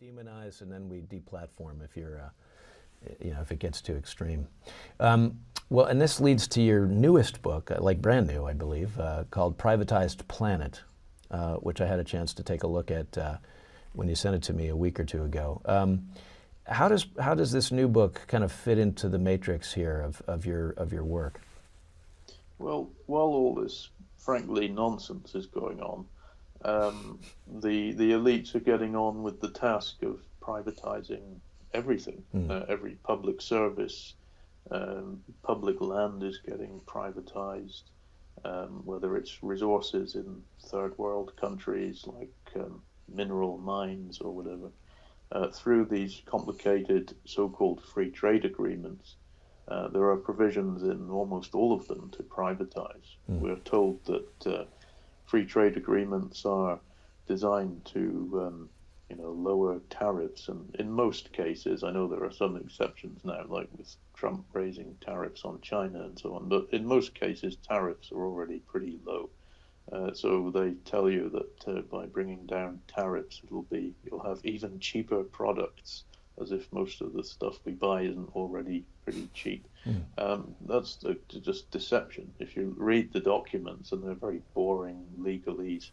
demonize and then we deplatform if you're, if it gets too extreme. Well, and this leads to your newest book, like brand new, I believe, called Privatized Planet, which I had a chance to take a look at when you sent it to me a week or two ago. How does this new book kind of fit into the matrix here of your work? Well, while all this frankly nonsense is going on, the elites are getting on with the task of privatizing everything. Every public service, public land is getting privatized, whether it's resources in third world countries like mineral mines or whatever, through these complicated so-called free trade agreements. There are provisions in almost all of them to privatize. We're told that free trade agreements are designed to, lower tariffs, and in most cases, I know there are some exceptions now, like with Trump raising tariffs on China and so on, but in most cases, tariffs are already pretty low. So they tell you that by bringing down tariffs, you'll have even cheaper products, as if most of the stuff we buy isn't already pretty cheap. That's just deception. If you read the documents, and they're very boring legalese,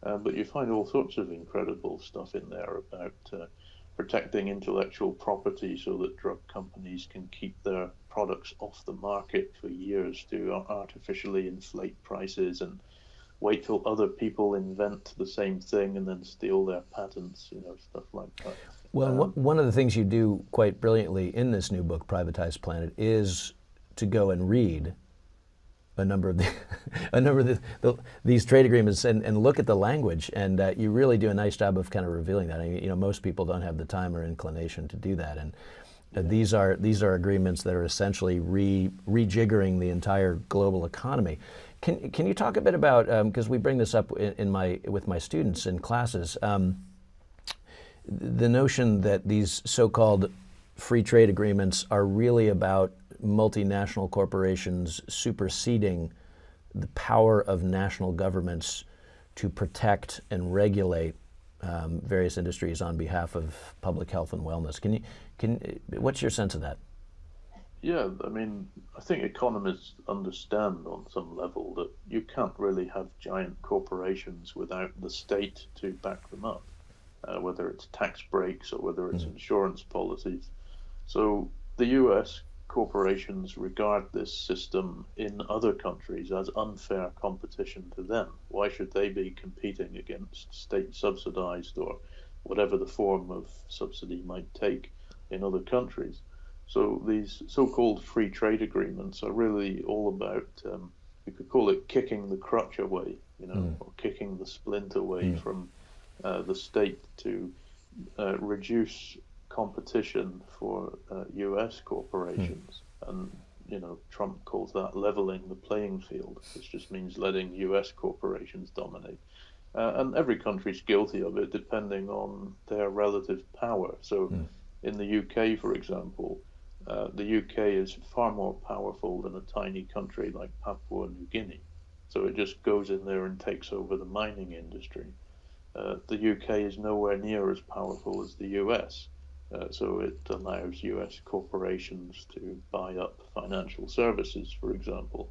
but you find all sorts of incredible stuff in there about protecting intellectual property so that drug companies can keep their products off the market for years to artificially inflate prices and wait till other people invent the same thing and then steal their patents, stuff like that. Well, one of the things you do quite brilliantly in this new book, Privatized Planet, is to go and read a number of these trade agreements and look at the language, and you really do a nice job of kind of revealing that. I mean, most people don't have the time or inclination to do that, and these are agreements that are essentially rejiggering the entire global economy. Can you talk a bit about, because we bring this up with my students in classes, the notion that these so-called free trade agreements are really about multinational corporations superseding the power of national governments to protect and regulate various industries on behalf of public health and wellness. What's your sense of that? Yeah, I mean, I think economists understand on some level that you can't really have giant corporations without the state to back them up, whether it's tax breaks or whether it's insurance policies. So the US corporations regard this system in other countries as unfair competition to them. Why should they be competing against state subsidized or whatever the form of subsidy might take in other countries? So these so-called free trade agreements are really all about, you could call it kicking the crutch away, or kicking the splint away from the state to reduce competition for US corporations. And, Trump calls that leveling the playing field, which just means letting US corporations dominate. And every country's guilty of it depending on their relative power. So in the UK, for example, the UK is far more powerful than a tiny country like Papua New Guinea. So it just goes in there and takes over the mining industry. The UK is nowhere near as powerful as the US. So it allows US corporations to buy up financial services, for example.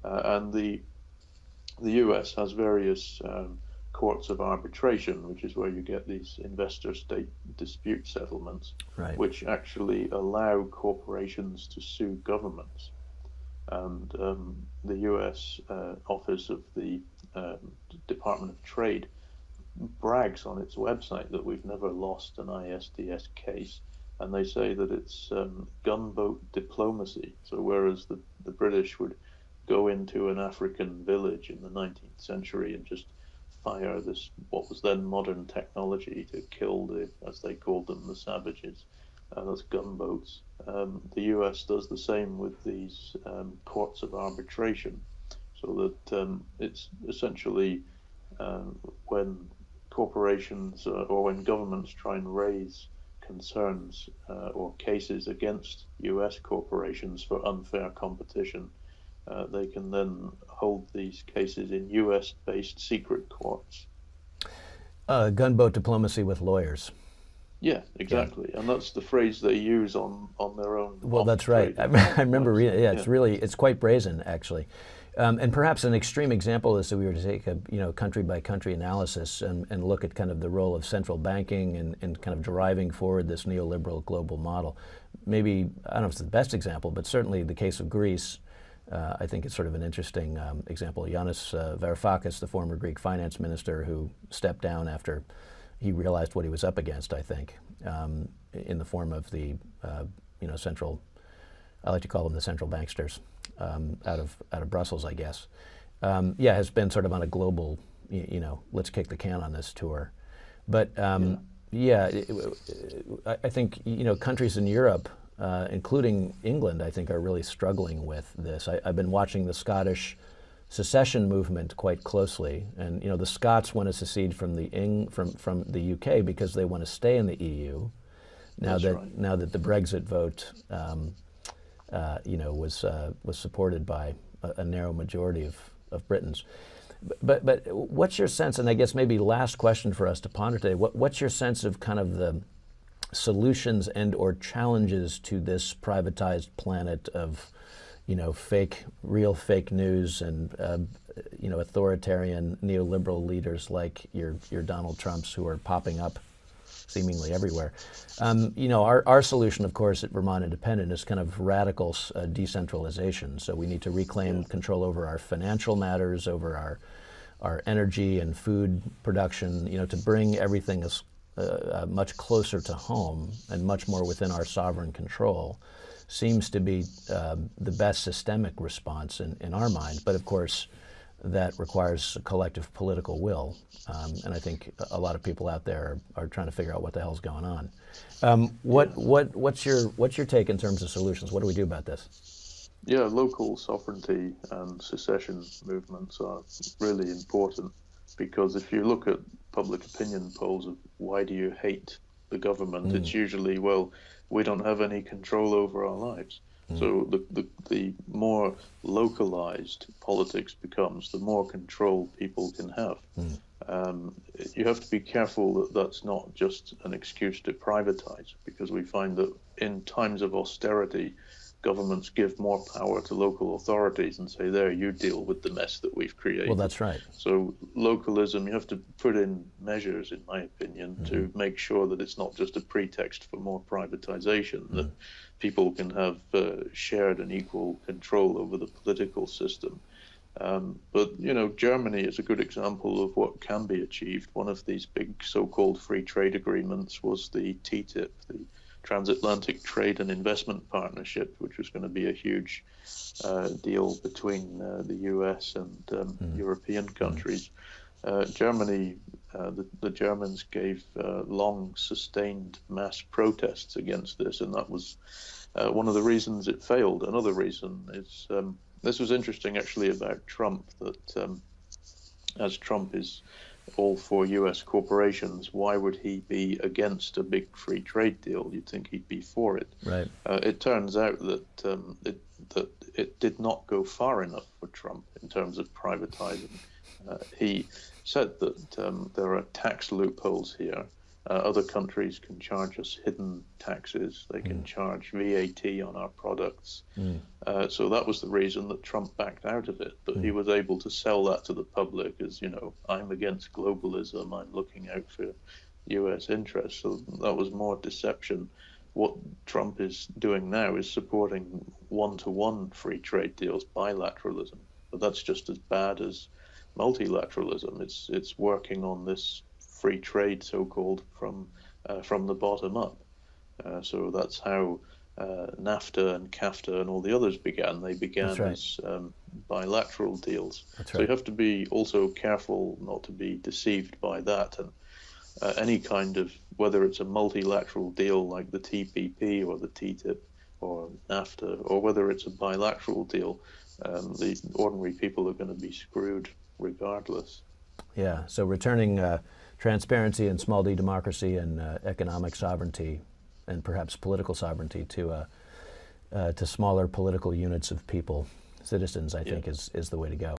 And the US has various courts of arbitration, which is where you get these investor-state dispute settlements, right, which actually allow corporations to sue governments. And the US Office of the Department of Trade brags on its website that we've never lost an ISDS case, and they say that it's gunboat diplomacy. So whereas the British would go into an African village in the 19th century and just fire this, what was then modern technology, to kill as they called them, the savages, that's gunboats. The US does the same with these courts of arbitration, so that it's essentially when corporations or when governments try and raise concerns or cases against US corporations for unfair competition, they can then hold these cases in US-based secret courts. Gunboat diplomacy with lawyers. Yeah, exactly. And that's the phrase they use on their own Well, that's right. off-trade I remember reading. Yeah, website. it's quite brazen, actually. And perhaps an extreme example is that we were to take a country by country analysis and look at kind of the role of central banking and kind of driving forward this neoliberal global model. Maybe, I don't know if it's the best example, but certainly the case of Greece, I think it's sort of an interesting example. Yanis Varoufakis, the former Greek finance minister who stepped down after he realized what he was up against, I think, in the form of the central, I like to call them the central banksters, out of Brussels, I guess. Has been sort of on a global, let's kick the can on this tour. But I think countries in Europe, including England, I think are really struggling with this. I've been watching the Scottish secession movement quite closely, and the Scots want to secede from the UK because they want to stay in the EU. Now that the Brexit vote was supported by a narrow majority of Britons. But what's your sense, and I guess maybe last question for us to ponder today, what's your sense of kind of the solutions and or challenges to this privatized planet of real fake news and authoritarian neoliberal leaders like your Donald Trumps who are popping up seemingly everywhere. Our solution, of course, at Vermont Independent is kind of radical decentralization. So we need to reclaim control over our financial matters, over our energy and food production, to bring everything much closer to home and much more within our sovereign control seems to be the best systemic response in our mind. But of course, that requires a collective political will. And I think a lot of people out there are trying to figure out what the hell's going on. What's your take in terms of solutions? What do we do about this? Yeah, local sovereignty and secession movements are really important, because if you look at public opinion polls of why do you hate the government, it's usually, well, we don't have any control over our lives. So the more localized politics becomes, the more control people can have. You have to be careful that that's not just an excuse to privatize, because we find that in times of austerity, governments give more power to local authorities and say, there, you deal with the mess that we've created. Well, that's right. So localism, you have to put in measures, in my opinion, to make sure that it's not just a pretext for more privatization, that people can have shared and equal control over the political system. But Germany is a good example of what can be achieved. One of these big so-called free trade agreements was the TTIP, the Transatlantic Trade and Investment Partnership, which was going to be a huge deal between the US and European countries. Germany, the Germans gave long sustained mass protests against this, and that was one of the reasons it failed. Another reason is, this was interesting actually about Trump, that as Trump is all for US corporations, why would he be against a big free trade deal? You'd think he'd be for it. Right. It turns out that it did not go far enough for Trump in terms of privatizing. He said that there are tax loopholes here. Other countries can charge us hidden taxes. They can charge VAT on our products. So that was the reason that Trump backed out of it. But he was able to sell that to the public as, I'm against globalism. I'm looking out for US interests. So that was more deception. What Trump is doing now is supporting one-to-one free trade deals, bilateralism. But that's just as bad as multilateralism. It's working on this free trade, so-called, from the bottom up. So that's how NAFTA and CAFTA and all the others began. They began as bilateral deals. So you have to be also careful not to be deceived by that. And any kind of, whether it's a multilateral deal like the TPP or the TTIP or NAFTA, or whether it's a bilateral deal, the ordinary people are going to be screwed regardless. Yeah, so returning transparency and small d democracy and economic sovereignty and perhaps political sovereignty to smaller political units of people, citizens, I think is the way to go.